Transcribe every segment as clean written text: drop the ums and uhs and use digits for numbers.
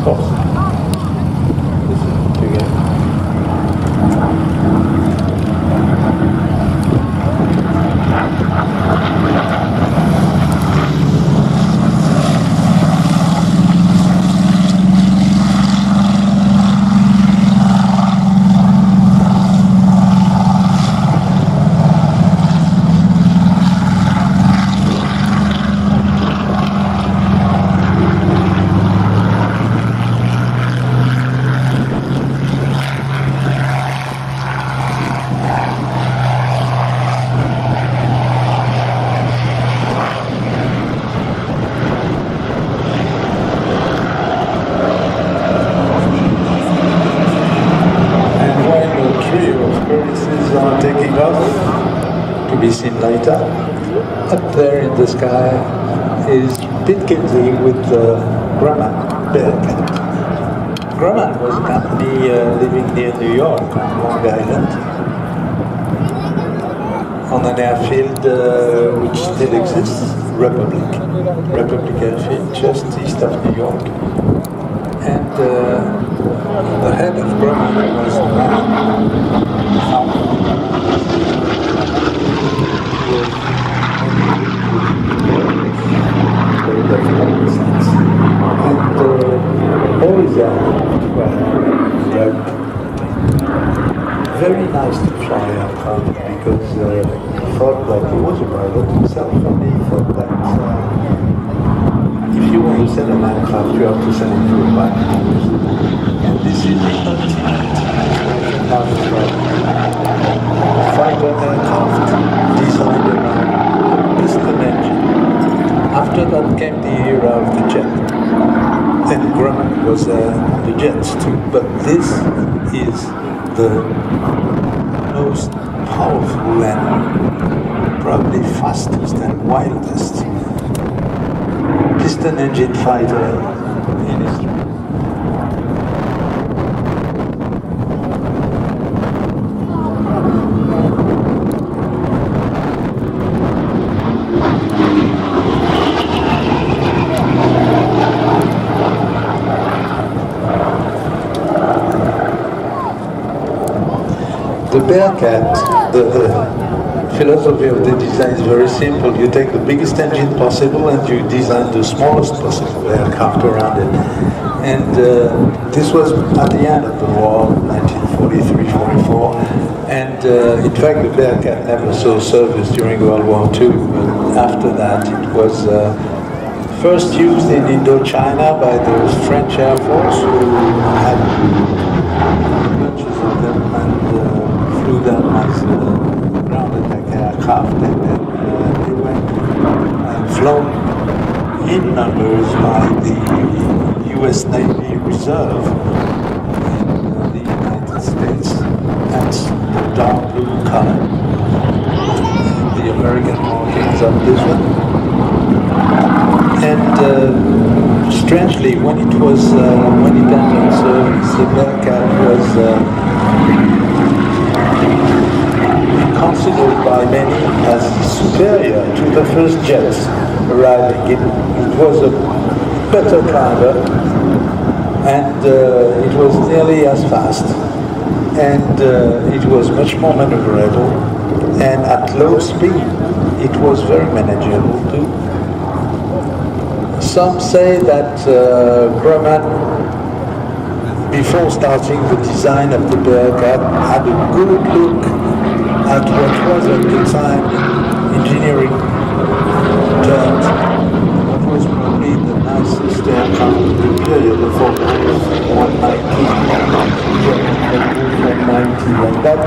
course. Listen together. Taking off, to be seen later. Up there in the sky is Pete Kingsley with Grumman, Bearcat. Grumman was a company living near New York on Long Island, on an airfield which still exists, Republic Airfield, just east of New York. And the head of Grumman was a man always very nice to fly aircraft because he thought that he was a pilot himself, and he thought that if you want to sell an aircraft, you have to sell it to a pilot. And this is fighter aircraft designed around piston engine. After that came the era of the jet. And Grumman was on the jets too. But this is the most powerful and probably fastest and wildest piston engine fighter in history. The Bearcat, the philosophy of the design is very simple. You take the biggest engine possible and you design the smallest possible aircraft around it. And this was at the end of the war, 1943-44. And in fact, the Bearcat never saw service during World War II. But after that, it was first used in Indochina by the French Air Force, who had bunches of them and flew them as ground attack aircraft, and then they were flown in numbers by the US Navy Reserve in the United States. That's the dark blue color. The American markings of this one. And strangely, when it entered service, the Bearcat was considered by many as superior to the first jets arriving. It was a better climber, and it was nearly as fast, and it was much more maneuverable, and at low speed it was very manageable too. Some say that Grumman, before starting the design of the Bearcat, had a good look at what was at the time engineering terms, what was probably the nicest aircraft of the period, the Ford 190, and that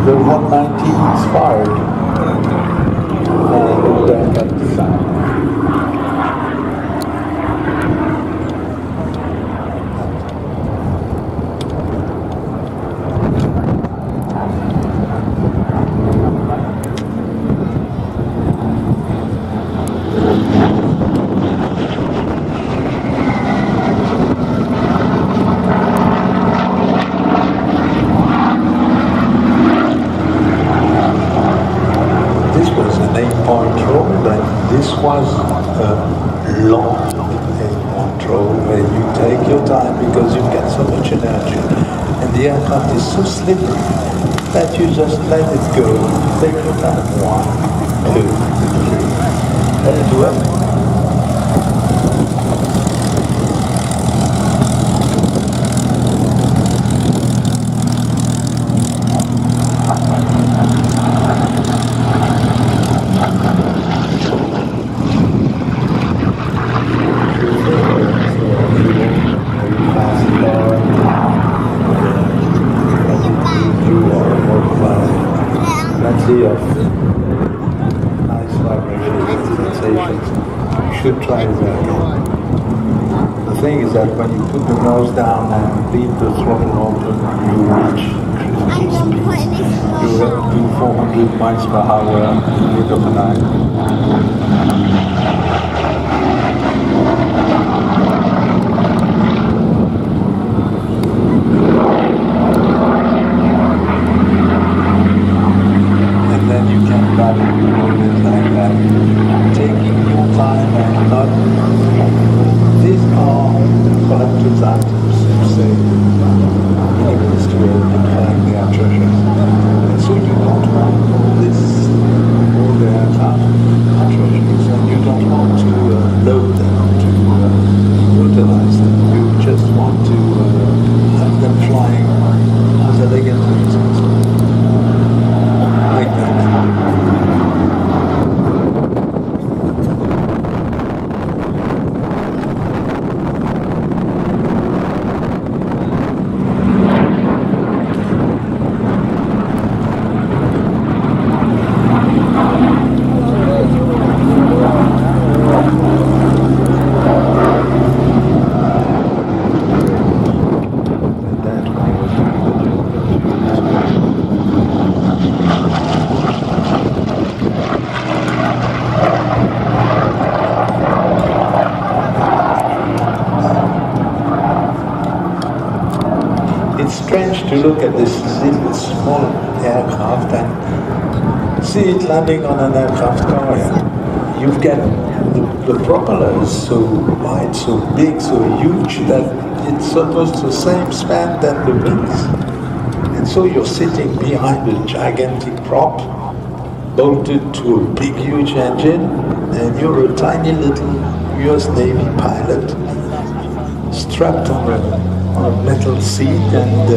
the 190 inspired the Bearcat design. This was a long control where you take time because you've got so much energy. And the aircraft is so slippery that you just let it go. Take your time. 1, 2, 3. Let it do it. Plenty of nice vibrations, sensations. You should try that. The thing is that when you put the nose down and leave the throttle open, you reach critical speeds. You do 400 miles per hour in the middle of the night. Taking your time and not. These are collector's items, you say. Anybody's to decline their treasures. And so you don't want all this, all their treasures, and you don't want to load them, to utilize them. You just want to have them flying as elegant as like that. It's strange to look at this little small aircraft and see it landing on an aircraft carrier. You've got the propeller is so wide, so big, so huge that it's almost the same span than the wings. And so you're sitting behind a gigantic prop bolted to a big, huge engine, and you're a tiny little US Navy pilot strapped on a metal seat, and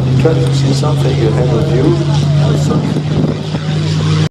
you try to see something ahead of you.